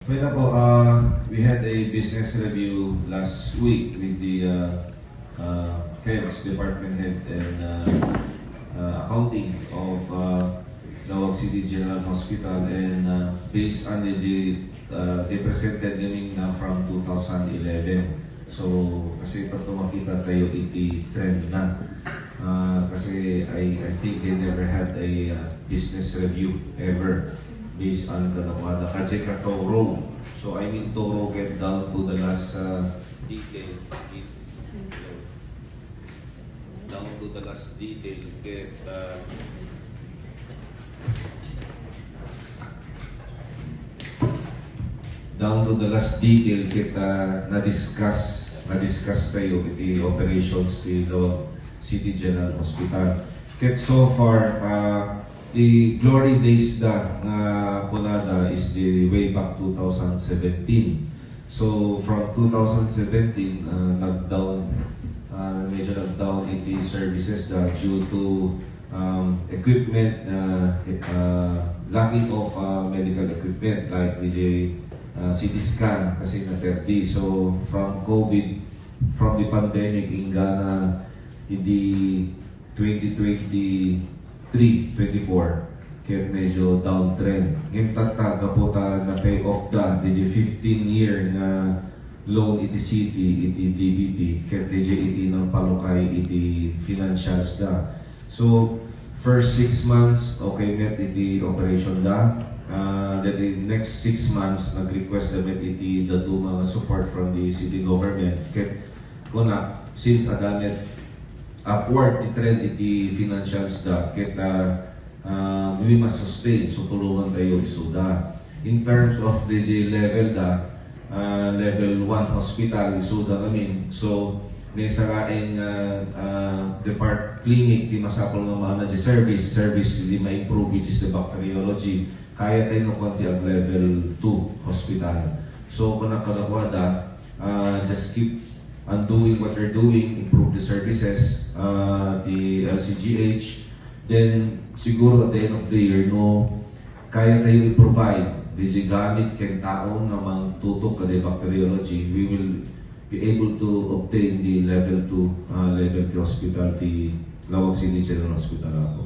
Well, we had a business review last week with the department head and accounting of Lawag City General Hospital, and based on they presented gaming na from 2011. So, kasi ito makita tayo trend na. Kasi I think they never had a business review ever based on the Kajeka Toro. So I mean Toro get down to the last detail. Down to the last detail get down to the last detail na-discuss tayo with the operations with the City General Hospital. Ket so far the glory days nga Punada is the way back 2017. So from 2017 medyo nag-down the services due to equipment, lacking of medical equipment like the CT scan kasi na 30. So from COVID, from the pandemic ingana hindi 2023-24 kaya medyo downtrend. Ngayon tataga po na pay off the 15-year na loan iti city, iti DBP, kaya iti ng palukay, iti financials da. So, first 6 months, okay, met iti operation da. Then the next 6 months, nag-request na met iti the two mga support from the city government. Kaya kuna, since adamet upward the trend iti financials da, kaya we must sustain, so tulungan tayo isuda. In terms of the level da, level 1 hospital isuda kami. So may saraing clinic di masapol nga mga na service di ma-improve, which is the bacteriology. Kaya tayo no konti ang level 2 hospital. So kung nakadakwada, just keep on doing what they're doing, improve the services, the LCGH. Then siguro at the end of the year, kaya tayo i-provide di gamit kang taon na mang tutok ka di bacteriology, we will be able to obtain the level 2 hospital, the Lawag City General Hospital.